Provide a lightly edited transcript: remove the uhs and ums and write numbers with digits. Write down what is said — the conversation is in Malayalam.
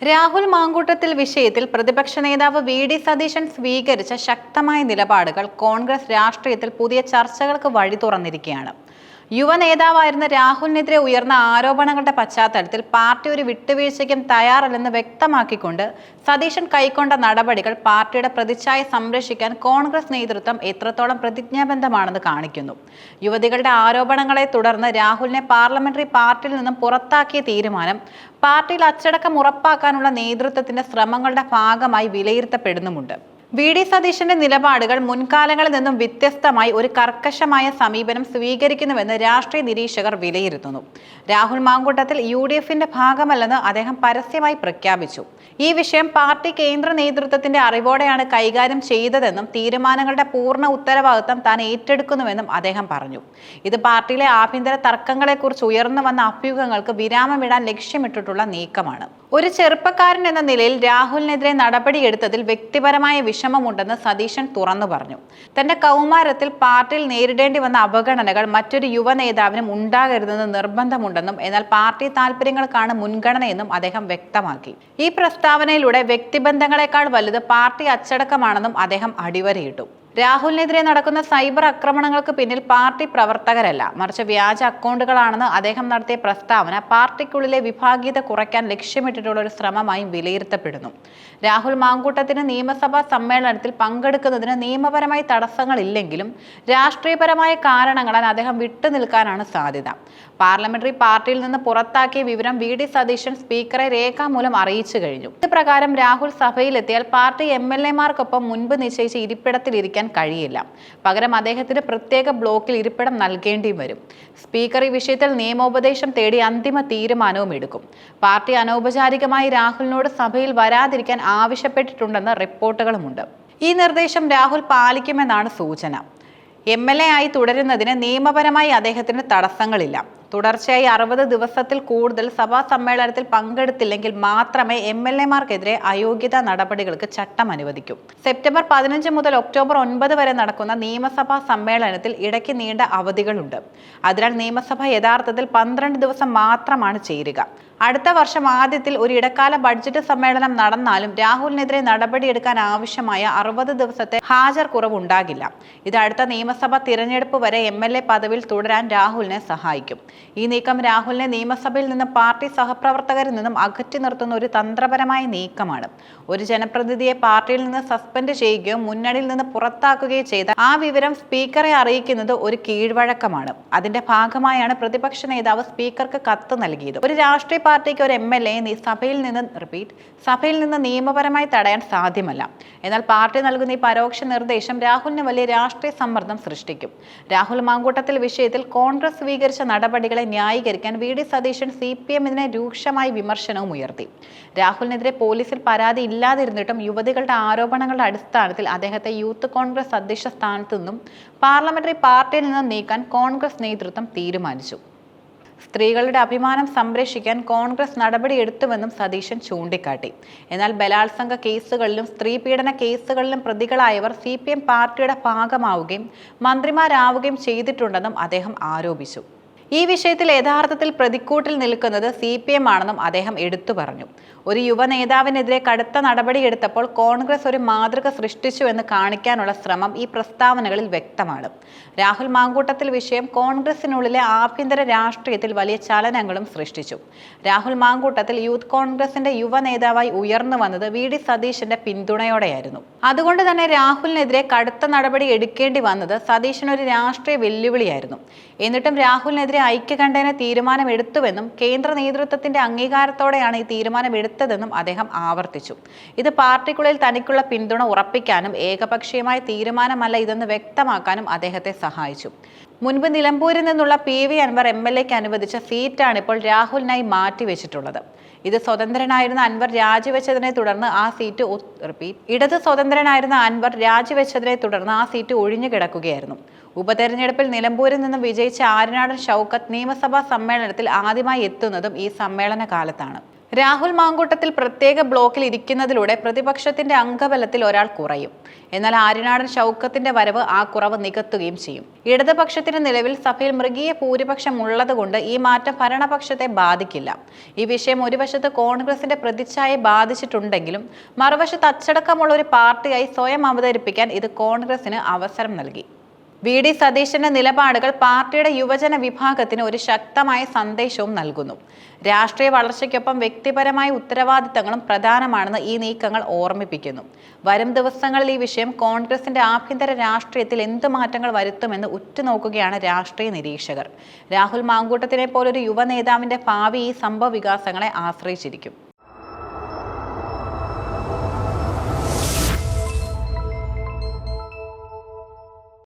രാഹുൽ മാങ്കൂട്ടത്തിൽ വിഷയത്തിൽ പ്രതിപക്ഷ നേതാവ് വി.ഡി. സതീശൻ സ്വീകരിച്ച ശക്തമായ നിലപാടുകൾ കോൺഗ്രസ് രാഷ്ട്രീയത്തിൽ പുതിയ ചർച്ചകൾക്ക് വഴി തുറന്നിരിക്കുകയാണ്. യുവ നേതാവായിരുന്ന രാഹുലിനെതിരെ ഉയർന്ന ആരോപണങ്ങളുടെ പശ്ചാത്തലത്തിൽ പാർട്ടി ഒരു വിട്ടുവീഴ്ചയ്ക്കും തയ്യാറല്ലെന്ന് വ്യക്തമാക്കിക്കൊണ്ട് സതീശൻ കൈക്കൊണ്ട നടപടികൾ പാർട്ടിയുടെ പ്രതിച്ഛായ സംരക്ഷിക്കാൻ കോൺഗ്രസ് നേതൃത്വം എത്രത്തോളം പ്രതിജ്ഞാബദ്ധമാണെന്ന് കാണിക്കുന്നു. യുവതികളുടെ ആരോപണങ്ങളെ തുടർന്ന് രാഹുലിനെ പാർലമെന്ററി പാർട്ടിയിൽ നിന്നും പുറത്താക്കിയ തീരുമാനം പാർട്ടിയിൽ അച്ചടക്കം ഉറപ്പാക്കാനുള്ള നേതൃത്വത്തിന്റെ ശ്രമങ്ങളുടെ ഭാഗമായി വിലയിരുത്തപ്പെടുന്നുമുണ്ട്. വി.ഡി. സതീശന്റെ നിലപാടുകൾ മുൻകാലങ്ങളിൽ നിന്നും വ്യത്യസ്തമായി ഒരു കർക്കശമായ സമീപനം സ്വീകരിക്കുന്നുവെന്ന് രാഷ്ട്രീയ നിരീക്ഷകർ വിലയിരുത്തുന്നു. രാഹുൽ മാങ്കൂട്ടത്തിൽ UDFന്റെ ഭാഗമല്ലെന്ന് അദ്ദേഹം പരസ്യമായി പ്രഖ്യാപിച്ചു. ഈ വിഷയം പാർട്ടി കേന്ദ്ര നേതൃത്വത്തിന്റെ അറിവോടെയാണ് കൈകാര്യം ചെയ്തതെന്നും തീരുമാനങ്ങളുടെ പൂർണ്ണ ഉത്തരവാദിത്തം താൻ ഏറ്റെടുക്കുന്നുവെന്നും അദ്ദേഹം പറഞ്ഞു. ഇത് പാർട്ടിയിലെ ആഭ്യന്തര തർക്കങ്ങളെക്കുറിച്ച് ഉയർന്നു വന്ന അഭ്യൂഹങ്ങൾക്ക് വിരാമമിടാൻ ലക്ഷ്യമിട്ടിട്ടുള്ള നീക്കമാണ്. ഒരു ചെറുപ്പക്കാരൻ എന്ന നിലയിൽ രാഹുലിനെതിരെ നടപടിയെടുത്തതിൽ വ്യക്തിപരമായ വിഷമമുണ്ടെന്ന് സതീശൻ തുറന്നു പറഞ്ഞു. തന്റെ കൗമാരത്തിൽ പാർട്ടിയിൽ നേരിടേണ്ടി വന്ന അവഗണനകൾ മറ്റൊരു യുവ നേതാവിനും ഉണ്ടാകരുതെന്ന് നിർബന്ധമുണ്ടെന്നും എന്നാൽ പാർട്ടി താല്പര്യങ്ങൾക്കാണ് മുൻഗണനയെന്നും അദ്ദേഹം വ്യക്തമാക്കി. ഈ പ്രസ്താവനയിലൂടെ വ്യക്തിബന്ധങ്ങളെക്കാൾ വലുത് പാർട്ടി അച്ചടക്കമാണെന്നും അദ്ദേഹം അടിവരയിട്ടു. രാഹുലിനെതിരെ നടക്കുന്ന സൈബർ ആക്രമണങ്ങൾക്ക് പിന്നിൽ പാർട്ടി പ്രവർത്തകരല്ല, മറിച്ച് വ്യാജ അക്കൗണ്ടുകളാണെന്ന് അദ്ദേഹം നടത്തിയ പ്രസ്താവന പാർട്ടിക്കുള്ളിലെ വിഭാഗീയത കുറയ്ക്കാൻ ലക്ഷ്യമിട്ടിട്ടുള്ള ഒരു ശ്രമമായും വിലയിരുത്തപ്പെടുന്നു. രാഹുൽ മാങ്കൂട്ടത്തിന് നിയമസഭാ സമ്മേളനത്തിൽ പങ്കെടുക്കുന്നതിന് നിയമപരമായി തടസ്സങ്ങളില്ലെങ്കിലും രാഷ്ട്രീയപരമായ കാരണങ്ങളാൽ അദ്ദേഹം വിട്ടുനിൽക്കാനാണ് സാധ്യത. പാർലമെന്ററി പാർട്ടിയിൽ നിന്ന് പുറത്താക്കിയ വിവരം വി.ഡി. സതീശൻ സ്പീക്കറെ രേഖാമൂലം അറിയിച്ചു കഴിഞ്ഞു. ഇത് പ്രകാരം രാഹുൽ സഭയിലെത്തിയാൽ പാർട്ടി MLA-മാർക്കൊപ്പം മുൻപ് നിശ്ചയിച്ച ഇരിപ്പിടത്തിലിരിക്കാൻ കഴിയില്ല. പകരം അദ്ദേഹത്തിന് പ്രത്യേക ബ്ലോക്കിൽ ഇരിപ്പിടം നൽകേണ്ടിയും വരും. സ്പീക്കർ ഈ വിഷയത്തിൽ നിയമോപദേശം തേടി അന്തിമ തീരുമാനവും എടുക്കും. പാർട്ടി അനൗപചാരികമായി രാഹുലിനോട് സഭയിൽ വരാതിരിക്കാൻ ആവശ്യപ്പെട്ടിട്ടുണ്ടെന്ന് റിപ്പോർട്ടുകളുമുണ്ട്. ഈ നിർദ്ദേശം രാഹുൽ പാലിക്കുമെന്നാണ് സൂചന. MLA ആയി തുടരുന്നതിന് നിയമപരമായി അദ്ദേഹത്തിന് തടസ്സങ്ങളില്ല. തുടർച്ചയായി 60 ദിവസത്തിൽ കൂടുതൽ സഭാ സമ്മേളനത്തിൽ പങ്കെടുത്തില്ലെങ്കിൽ മാത്രമേ MLA-മാർക്കെതിരെ അയോഗ്യതാ നടപടികൾക്ക് ചട്ടം അനുവദിക്കൂ. സെപ്റ്റംബർ 15 മുതൽ ഒക്ടോബർ 9 വരെ നടക്കുന്ന നിയമസഭാ സമ്മേളനത്തിൽ ഇടയ്ക്ക് നീണ്ട അവധികളുണ്ട്. അതിനാൽ നിയമസഭ യഥാർത്ഥത്തിൽ 12 ദിവസം മാത്രമാണ് ചേരുക. അടുത്ത വർഷം ആദ്യത്തിൽ ഒരു ഇടക്കാല ബഡ്ജറ്റ് സമ്മേളനം നടന്നാലും രാഹുലിനെതിരെ നടപടിയെടുക്കാൻ ആവശ്യമായ 60 ദിവസത്തെ ഹാജർ കുറവുണ്ടാകില്ല. ഇത് അടുത്ത നിയമസഭ തിരഞ്ഞെടുപ്പ് വരെ MLA പദവിയിൽ തുടരാൻ രാഹുലിനെ സഹായിക്കും. ഈ നീക്കം രാഹുലിനെ നിയമസഭയിൽ നിന്നും പാർട്ടി സഹപ്രവർത്തകരിൽ നിന്നും അകറ്റി നിർത്തുന്ന ഒരു തന്ത്രപരമായ നീക്കമാണ്. ഒരു ജനപ്രതിനിധിയെ പാർട്ടിയിൽ നിന്ന് സസ്പെൻഡ് ചെയ്യുകയോ മുന്നണിയിൽ നിന്ന് പുറത്താക്കുകയോ ചെയ്ത ആ വിവരം സ്പീക്കറെ അറിയിക്കുന്നത് ഒരു കീഴ്വഴക്കമാണ്. അതിന്റെ ഭാഗമായാണ് പ്രതിപക്ഷ നേതാവ് സ്പീക്കർക്ക് കത്ത് നൽകിയത്. ഒരു രാഷ്ട്രീയ പാർട്ടിക്ക് ഒരു MLA സഭയിൽ നിന്ന് നിയമപരമായി തടയാൻ സാധ്യമല്ല. എന്നാൽ പാർട്ടി നൽകുന്ന ഈ പരോക്ഷ നിർദ്ദേശം രാഹുലിന് വലിയ രാഷ്ട്രീയ സമ്മർദ്ദം സൃഷ്ടിക്കും. രാഹുൽ മാങ്കൂട്ടത്തിൽ വിഷയത്തിൽ കോൺഗ്രസ് സ്വീകരിച്ച നടപടികളെ ന്യായീകരിക്കാൻ വി.ഡി. സതീശൻ CPM ഇതിനെ രൂക്ഷമായി വിമർശനവും ഉയർത്തി. രാഹുലിനെതിരെ പോലീസിൽ പരാതി ഇല്ലാതിരുന്നിട്ടും യുവതികളുടെ ആരോപണങ്ങളുടെ അടിസ്ഥാനത്തിൽ അദ്ദേഹത്തെ യൂത്ത് കോൺഗ്രസ് അധ്യക്ഷ സ്ഥാനത്തു നിന്നും പാർലമെന്ററി പാർട്ടിയിൽ നിന്നും നീക്കാൻ കോൺഗ്രസ് നേതൃത്വം തീരുമാനിച്ചു. സ്ത്രീകളുടെ അഭിമാനം സംരക്ഷിക്കാൻ കോൺഗ്രസ് നടപടിയെടുത്തുവെന്നും സതീശൻ ചൂണ്ടിക്കാട്ടി. എന്നാൽ ബലാത്സംഗ കേസുകളിലും സ്ത്രീപീഡന കേസുകളിലും പ്രതികളായവർ CPM പാർട്ടിയുടെ ഭാഗമാവുകയും മന്ത്രിമാരാവുകയും ചെയ്തിട്ടുണ്ടെന്നും അദ്ദേഹം ആരോപിച്ചു. ഈ വിഷയത്തിൽ യഥാർത്ഥത്തിൽ പ്രതിക്കൂട്ടിൽ നിൽക്കുന്നത് CPM ആണെന്നും അദ്ദേഹം എടുത്തു പറഞ്ഞു. ഒരു യുവ നേതാവിനെതിരെ കടുത്ത നടപടിയെടുത്തപ്പോൾ കോൺഗ്രസ് ഒരു മാതൃക സൃഷ്ടിച്ചുവെന്ന് കാണിക്കാനുള്ള ശ്രമം ഈ പ്രസ്താവനകളിൽ വ്യക്തമാണ്. രാഹുൽ മാങ്കൂട്ടത്തിൽ വിഷയം കോൺഗ്രസിനുള്ളിലെ ആഭ്യന്തര രാഷ്ട്രീയത്തിൽ വലിയ ചലനങ്ങളും സൃഷ്ടിച്ചു. രാഹുൽ മാങ്കൂട്ടത്തിൽ യൂത്ത് കോൺഗ്രസിന്റെ യുവ നേതാവായി ഉയർന്നു വന്നത് വി.ഡി. സതീശന്റെ പിന്തുണയോടെയായിരുന്നു. അതുകൊണ്ട് തന്നെ രാഹുലിനെതിരെ കടുത്ത നടപടി എടുക്കേണ്ടി വന്നത് സതീശൻ ഒരു രാഷ്ട്രീയ വെല്ലുവിളിയായിരുന്നു. എന്നിട്ടും രാഹുലിനെതിരെ ഐക്യകണ്ഠേന തീരുമാനമെടുത്തുവെന്നും കേന്ദ്ര നേതൃത്വത്തിന്റെ അംഗീകാരത്തോടെയാണ് ഈ തീരുമാനമെടുത്തതെന്നും അദ്ദേഹം ആവർത്തിച്ചു. ഇത് പാർട്ടിക്കുള്ളിൽ തനിക്കുള്ള പിന്തുണ ഉറപ്പിക്കാനും ഏകപക്ഷീയമായ തീരുമാനമല്ല ഇതെന്ന് വ്യക്തമാക്കാനും അദ്ദേഹത്തെ സഹായിച്ചു. മുൻപ് നിലമ്പൂരിൽ നിന്നുള്ള PV അൻവർ MLA-ക്ക് അനുവദിച്ച സീറ്റാണ് ഇപ്പോൾ രാഹുലിനായി മാറ്റിവെച്ചിട്ടുള്ളത്. ഇത് സ്വതന്ത്രനായിരുന്ന അൻവർ രാജിവെച്ചതിനെ തുടർന്ന് ആ സീറ്റ് സ്വതന്ത്രനായിരുന്ന അൻവർ രാജിവെച്ചതിനെ തുടർന്ന് ആ സീറ്റ് ഒഴിഞ്ഞു കിടക്കുകയായിരുന്നു. ഉപതെരഞ്ഞെടുപ്പിൽ നിലമ്പൂരിൽ നിന്നും വിജയിച്ച ആര്യനാടൻ ഷൗക്കത്ത് നിയമസഭാ സമ്മേളനത്തിൽ ആദ്യമായി എത്തുന്നതും ഈ സമ്മേളന കാലത്താണ്. രാഹുൽ മാങ്കൂട്ടത്തിൽ പ്രത്യേക ബ്ലോക്കിൽ ഇരിക്കുന്നതിലൂടെ പ്രതിപക്ഷത്തിന്റെ അംഗബലത്തിൽ ഒരാൾ കുറയും. എന്നാൽ ആര്യനാടൻ ഷൗക്കത്തിന്റെ വരവ് ആ കുറവ് നികത്തുകയും ചെയ്യും. ഇടതുപക്ഷത്തിന് നിലവിൽ സഭയിൽ മൃഗീയ ഭൂരിപക്ഷം ഉള്ളതുകൊണ്ട് ഈ മാറ്റം ഭരണപക്ഷത്തെ ബാധിക്കില്ല. ഈ വിഷയം ഒരു വശത്ത് കോൺഗ്രസിന്റെ പ്രതിച്ഛായയെ ബാധിച്ചിട്ടുണ്ടെങ്കിലും മറുവശത്ത് അച്ചടക്കമുള്ള ഒരു പാർട്ടിയായി സ്വയം അവതരിപ്പിക്കാൻ ഇത് കോൺഗ്രസിന് അവസരം നൽകി. വി.ഡി. സതീശന്റെ നിലപാടുകൾ പാർട്ടിയുടെ യുവജന വിഭാഗത്തിന് ഒരു ശക്തമായ സന്ദേശവും നൽകുന്നു. രാഷ്ട്രീയ വളർച്ചയ്ക്കൊപ്പം വ്യക്തിപരമായ ഉത്തരവാദിത്തങ്ങളും പ്രധാനമാണെന്ന് ഈ നീക്കങ്ങൾ ഓർമ്മിപ്പിക്കുന്നു. വരും ദിവസങ്ങളിൽ ഈ വിഷയം കോൺഗ്രസിന്റെ ആഭ്യന്തര രാഷ്ട്രീയത്തിൽ എന്ത് മാറ്റങ്ങൾ വരുത്തുമെന്ന് ഉറ്റുനോക്കുകയാണ് രാഷ്ട്രീയ നിരീക്ഷകർ. രാഹുൽ മാങ്കൂട്ടത്തിനെ പോലൊരു യുവ നേതാവിന്റെ ഭാവി ഈ സംഭവ വികാസങ്ങളെ ആശ്രയിച്ചിരിക്കും.